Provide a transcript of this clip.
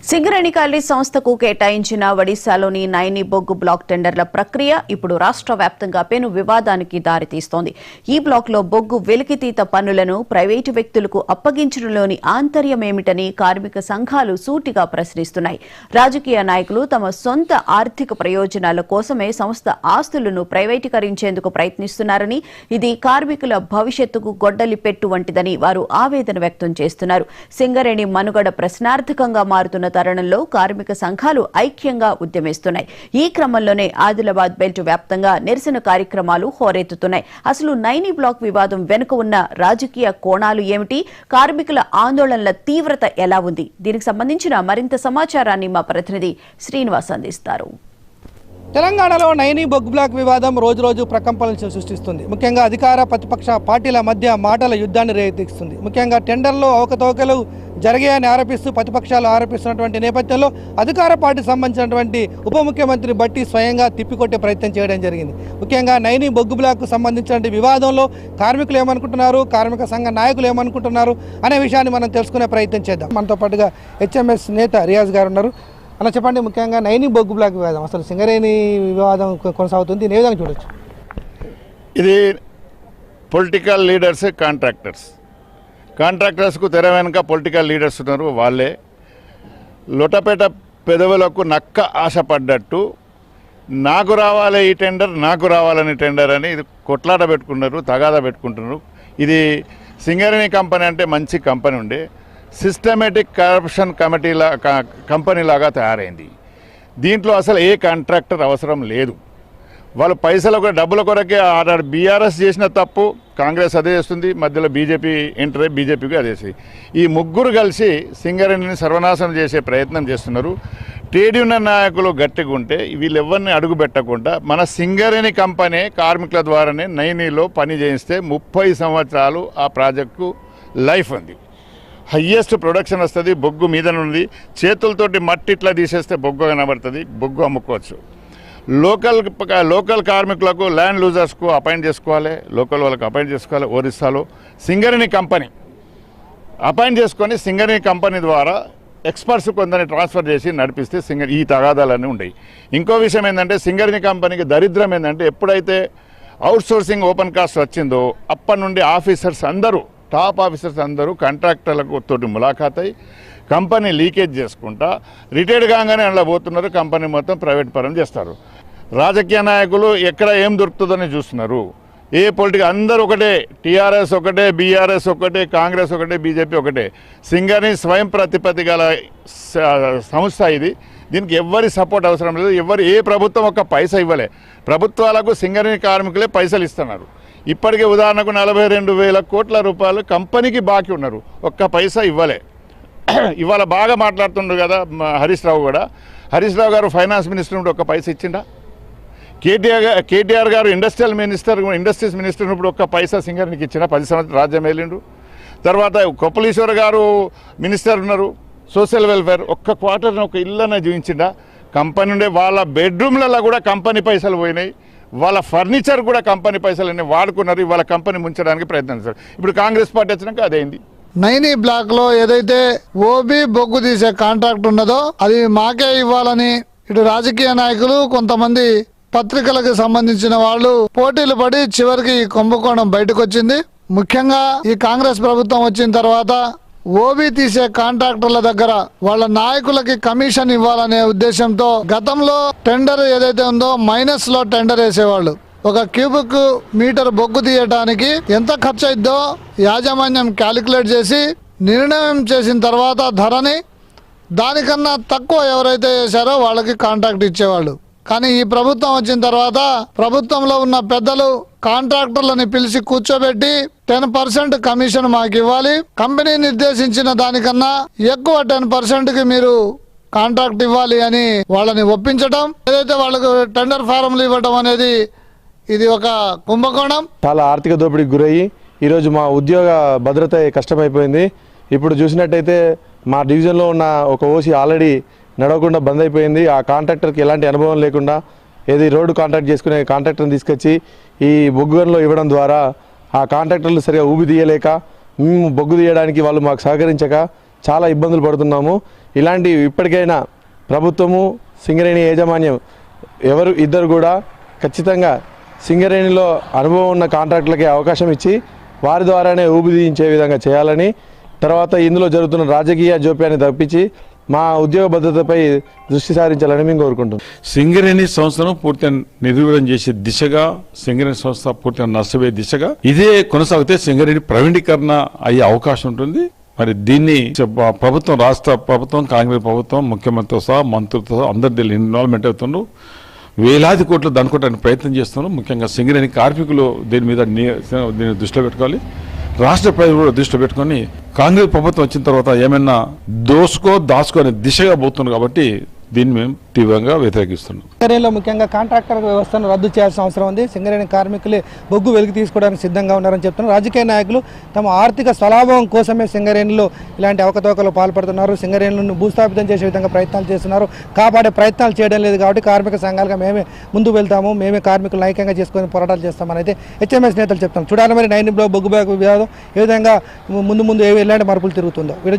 Singareni colony సంస్థకు కేటాయించిన ఒడిశాలోని నైని బొగ్గు బ్లాక్ టెండర్ల ప్రక్రియ ఇప్పుడు రాష్ట్ర వ్యాప్తంగా పెను వివాదానికి దారితీస్తోంది. ఈ బ్లాక్లో బొగ్గు వెలికితీత పనులను ప్రైవేటు వ్యక్తులకు అప్పగించడంలోని ఆంతర్యమేమిటని కార్మిక సంఘాలు సూటిగా ప్రశ్నిస్తున్నాయి. రాజకీయ నాయకులు తమ సొంత ఆర్థిక ప్రయోజనాల కోసమే సంస్థ ఆస్తులను ప్రైవేటీకరించేందుకు ప్రయత్నిస్తున్నారని, ఇది కార్మికుల భవిష్యత్తుకు గొడ్డలి పెట్టు వంటిదని వారు ఆవేదన వ్యక్తం చేస్తున్నారు. సింగరేణి మనుగడ ప్రశ్నార్థకంగా మారుతున్న తరుణంలో కార్మిక సంఘాలు ఐక్యంగా ఉద్యమిస్తున్నాయి. ఈ క్రమంలోనే ఆదిలాబాద్ బెల్ట్ వ్యాప్తంగా నిరసన కార్యక్రమాలు హోరెత్తుతున్నాయి. అసలు నైని బ్లాక్ వివాదం వెనుక ఉన్న రాజకీయ కోణాలు ఏమిటి, కార్మికుల ఆందోళనల తీవ్రత ఎలా ఉంది? దీనికి సంబంధించిన మరింత సమాచారాన్ని మా ప్రతినిధి శ్రీనివాస్ అందిస్తారు. తెలంగాణలో నైని బొగ్గు బ్లాక్ వివాదం రోజు ప్రకంపనలు సృష్టిస్తుంది. ముఖ్యంగా అధికార ప్రతిపక్ష పార్టీల మధ్య మాటల యుద్ధాన్ని రేకెత్తిస్తుంది. ముఖ్యంగా టెండర్లో అవకతవకలు జరిగాయని ఆరోపిస్తూ ప్రతిపక్షాలు ఆరోపిస్తున్నటువంటి నేపథ్యంలో అధికార పార్టీకి సంబంధించినటువంటి ఉప ముఖ్యమంత్రి బట్టి స్వయంగా తిప్పికొట్టే ప్రయత్నం చేయడం జరిగింది. ముఖ్యంగా నైని బొగ్గు బ్లాక్కు సంబంధించిన వివాదంలో కార్మికులు ఏమనుకుంటున్నారు, కార్మిక సంఘ నాయకులు ఏమనుకుంటున్నారు అనే విషయాన్ని మనం తెలుసుకునే ప్రయత్నం చేద్దాం. మనతో పాటుగా హెచ్ఎంఎస్ నేత రియాజ్ గారు ఉన్నారు. అలా చెప్పండి, ముఖ్యంగా నైని బొగ్గు బ్లాక్ వివాదం, అసలు సింగరేణి వివాదం కొనసాగుతుంది, ఏ విధంగా చూడొచ్చు? ఇది పొలిటికల్ లీడర్స్, కాంట్రాక్టర్స్కు తెర వెనుక పొలిటికల్ లీడర్స్ ఉన్నారు. వాళ్ళే లొటపేట పెదవులకు నక్క ఆశపడ్డట్టు నాకు రావాలి ఈ టెండర్, నాకు రావాలని టెండర్ అని ఇది కొట్లాట పెట్టుకున్నారు, తగాదా పెట్టుకుంటున్నారు. ఇది సింగరేణి కంపెనీ అంటే మంచి కంపెనీ ఉండే సిస్టమేటిక్ కరప్షన్ కంపెనీ లాగా తయారైంది. దీంట్లో అసలు ఏ కాంట్రాక్టర్ అవసరం లేదు. వాళ్ళు పైసల డబ్బుల కొరకే బీఆర్ఎస్ చేసిన తప్పు కాంగ్రెస్ అదే చేస్తుంది, మధ్యలో బీజేపీ ఎంటర్ అయ్యి బీజేపీకి అదే చేస్తుంది. ఈ ముగ్గురు కలిసి సింగరేణిని సర్వనాశనం చేసే ప్రయత్నం చేస్తున్నారు. ట్రేడ్ యూనియన్ నాయకులు గట్టిగా ఉంటే వీళ్ళెవరిని అడుగు పెట్టకుండా మన సింగరేణి కంపెనీ కార్మికుల ద్వారానే నైనిలో పని చేయిస్తే 30 సంవత్సరాలు ఆ ప్రాజెక్టు లైఫ్ ఉంది. హయ్యెస్ట్ ప్రొడక్షన్ వస్తుంది, బొగ్గు మీద ఉంది. చేతులతోటి మట్టి ఇట్లా తీసేస్తే బొగ్గు కనబడుతుంది, బొగ్గు అమ్ముకోవచ్చు. లోకల్ కార్మికులకు ల్యాండ్ లూజర్స్కు అపాయింట్ చేసుకోవాలి, లోకల్ వాళ్ళకు అపాయింట్ చేసుకోవాలి. ఒరిస్సాలో సింగరేణి కంపెనీ అపాయింట్ చేసుకొని సింగరేణి కంపెనీ ద్వారా ఎక్స్పర్ట్స్ కొందరిని ట్రాన్స్ఫర్ చేసి నడిపిస్తే ఈ తగాదాలన్నీ ఉండేవి. ఇంకో విషయం ఏంటంటే సింగరేణి కంపెనీకి దరిద్రం ఏంటంటే ఎప్పుడైతే అవుట్సోర్సింగ్ ఓపెన్ కాస్ట్ వచ్చిందో అప్పటి నుండి టాప్ ఆఫీసర్స్ అందరూ కాంట్రాక్టర్లకు తోటి ములాఖాత్ అయ్యి కంపెనీ లీకేజ్ చేసుకుంటా రిటైర్డ్ కాగానే అందులో పోతున్నారు. కంపెనీ మొత్తం ప్రైవేట్ పరం చేస్తారు. రాజకీయ నాయకులు ఎక్కడ ఏం దొరుకుతుందని చూస్తున్నారు. ఏ పొలిటికల్ అందరూ ఒకటే, టీఆర్ఎస్ ఒకటే, బీఆర్ఎస్ ఒకటే, కాంగ్రెస్ ఒకటే, బీజేపీ ఒకటే. సింగరేణి స్వయం ప్రతిపత్తి గల సంస్థ ఇది. దీనికి ఎవరి సపోర్ట్ అవసరం లేదు. ఏ ప్రభుత్వం ఒక్క పైసా ఇవ్వలే. ప్రభుత్వాలకు సింగరేణి కార్మికులే పైసలు ఇస్తున్నారు. ఇప్పటికే ఉదాహరణకు 42,000 కోట్ల రూపాయలు కంపెనీకి బాకీ ఉన్నారు, ఒక్క పైసా ఇవ్వలే. ఇవాళ బాగా మాట్లాడుతుండ్రు కదా హరీష్ రావు గారు ఫైనాన్స్ మినిస్టర్ ఉంటే ఒక్క పైసా ఇచ్చిండా? కేటీఆర్ గారు ఇండస్ట్రీస్ మినిస్టర్ ఇప్పుడు ఒక్క పైసా సింగరేణికి ఇచ్చిన 10 సంవత్సరాలు రాజ్యం వెళ్ళిండు. తర్వాత కొప్పలీశ్వర్ గారు మినిస్టర్ ఉన్నారు సోషల్ వెల్ఫేర్, ఒక్క క్వార్టర్ని ఒక ఇళ్ళనే చూపించిండా? కంపెనీ ఉండే వాళ్ళ బెడ్రూమ్లలో కూడా కంపెనీ పైసలు పోయినాయి, వాళ్ళ ఫర్నిచర్ కూడా కంపెనీ పైసలన్నీ వాడుకున్నారు. ఇవాళ కంపెనీ ముంచడానికి ప్రయత్నిస్తారు. ఇప్పుడు కాంగ్రెస్ పార్టీ వచ్చినాక అదేంది. నైని బ్లాక్ లో ఏదైతే ఓబీ బొగ్గు తీసే కాంట్రాక్ట్ ఉన్నదో అది మాకే ఇవ్వాలని ఇటు రాజకీయ నాయకులు, కొంతమంది పత్రికలకు సంబంధించిన వాళ్ళు పోటీలు పడి చివరికి కుంభకోణం బయటకు వచ్చింది. ముఖ్యంగా ఈ కాంగ్రెస్ ప్రభుత్వం వచ్చిన తర్వాత ఓబీ తీసే కాంట్రాక్టర్ల దగ్గర వాళ్ళ నాయకులకి కమిషన్ ఇవ్వాలనే ఉద్దేశంతో గతంలో టెండర్ ఏదైతే ఉందో మైనస్ లో టెండర్ వేసేవాళ్ళు. ఒక క్యూబిక్ మీటర్ బొగ్గు తీయడానికి ఎంత ఖర్చు అయిద్దో యాజమాన్యం క్యాలిక్యులేట్ చేసి నిర్ణయం చేసిన తర్వాత ధరని దానికన్నా తక్కువ ఎవరైతే చేశారో వాళ్ళకి కాంట్రాక్ట్ ఇచ్చేవాళ్ళు. కానీ ఈ ప్రభుత్వం వచ్చిన తర్వాత ప్రభుత్వంలో ఉన్న పెద్దలు కాంట్రాక్టర్లని పిలిచి కూర్చోబెట్టి 10% కమిషన్ మాకు ఇవ్వాలి, కంపెనీ నిర్దేశించిన దానికన్నా ఎక్కువ 10%కి మీరు కాంట్రాక్ట్ ఇవ్వాలి అని వాళ్ళని ఒప్పించడం, ఏదైతే వాళ్ళకు టెండర్ ఫారంలు ఇవ్వడం అనేది ఇది ఒక కుంభకోణం. చాలా ఆర్థిక దోపిడీకి గురయ్యి ఈరోజు మా ఉద్యోగ భద్రత కష్టమైపోయింది. ఇప్పుడు చూసినట్టయితే మా డివిజన్లో ఉన్న ఒక ఓసీ ఆల్రెడీ నడవకుండా బంద్ అయిపోయింది. ఆ కాంట్రాక్టర్కి ఎలాంటి అనుభవం లేకుండా రోడ్డు కాంట్రాక్ట్ చేసుకునే కాంట్రాక్టర్ని తీసుకొచ్చి ఈ బొగ్గులో ఇవ్వడం ద్వారా ఆ కాంట్రాక్టర్లు సరిగా ఊబి తీయలేక, మేము బొగ్గు తీయడానికి వాళ్ళు మాకు సహకరించక చాలా ఇబ్బందులు పడుతున్నాము. ఇలాంటి ఇప్పటికైనా ప్రభుత్వము సింగరేణి యాజమాన్యం ఇద్దరు కూడా ఖచ్చితంగా సింగరేణిలో అనుభవం ఉన్న కాంట్రాక్టులకి అవకాశం ఇచ్చి వారి ద్వారానే ఊపిదించే విధంగా చేయాలని, తర్వాత ఇందులో జరుగుతున్న రాజకీయ జోప్యాన్ని తప్పించి మా ఉద్యోగ భద్రతపై దృష్టి సారించాలని మేము కోరుకుంటున్నాం. సింగరేణి సంస్థను పూర్తిగా నిర్వీర్యం చేసే దిశగా, సింగరేణి సంస్థ పూర్తిగా నష్టపోయే దిశగా ఇదే కొనసాగితే సింగరేణి ప్రైవేటీకరణ అయ్యే అవకాశం ఉంటుంది. మరి దీన్ని ప్రభుత్వం, రాష్ట్ర ప్రభుత్వం, కాంగ్రెస్ ప్రభుత్వం, ముఖ్యమంత్రితో సహా మంత్రులతో అందరు దీన్ని ఇన్వాల్వ్మెంట్ అవుతున్నారు. వేలాది కోట్లు దానుకోవడానికి ప్రయత్నం చేస్తున్నారు. ముఖ్యంగా సింగరేణి కార్మికులు దీన్ని దృష్టిలో పెట్టుకోవాలి. రాష్ట్ర ప్రజలు కూడా దృష్టిలో పెట్టుకొని కాంగ్రెస్ ప్రభుత్వం వచ్చిన తర్వాత ఏమైనా దాచుకో అనే దిశగా పోతున్నారు. కాబట్టి దీన్ని మేము తీవ్రంగా వ్యతిరేకిస్తున్నాం. సింగరేణిలో ముఖ్యంగా కాంట్రాక్టర్ వ్యవస్థను రద్దు చేయాల్సిన అవసరం ఉంది. సింగరేణి కార్మికులే బొగ్గు వెలికి తీసుకోవడానికి సిద్ధంగా ఉన్నారని చెప్తున్నారు. రాజకీయ నాయకులు తమ ఆర్థిక స్వలాభం కోసమే సింగరేణిలో ఇలాంటి అవకతవకలు పాల్పడుతున్నారు. సింగరేణులను భూస్థాపితం చేసే విధంగా ప్రయత్నాలు చేస్తున్నారు. కాపాడే ప్రయత్నాలు చేయడం లేదు. కాబట్టి కార్మిక సంఘాలుగా మేమే ముందు వెళ్తాము, మేమే కార్మికులను ఐక్యంగా చేసుకొని పోరాటాలు చేస్తామని అయితే హెచ్ఎంఎస్ నేతలు చెప్తాం. చూడాలి మరి 9 బొగ్గు బ్లాక్ వివాదం ఏ విధంగా ముందు ఎలాంటి మార్పులు తిరుగుతుందో.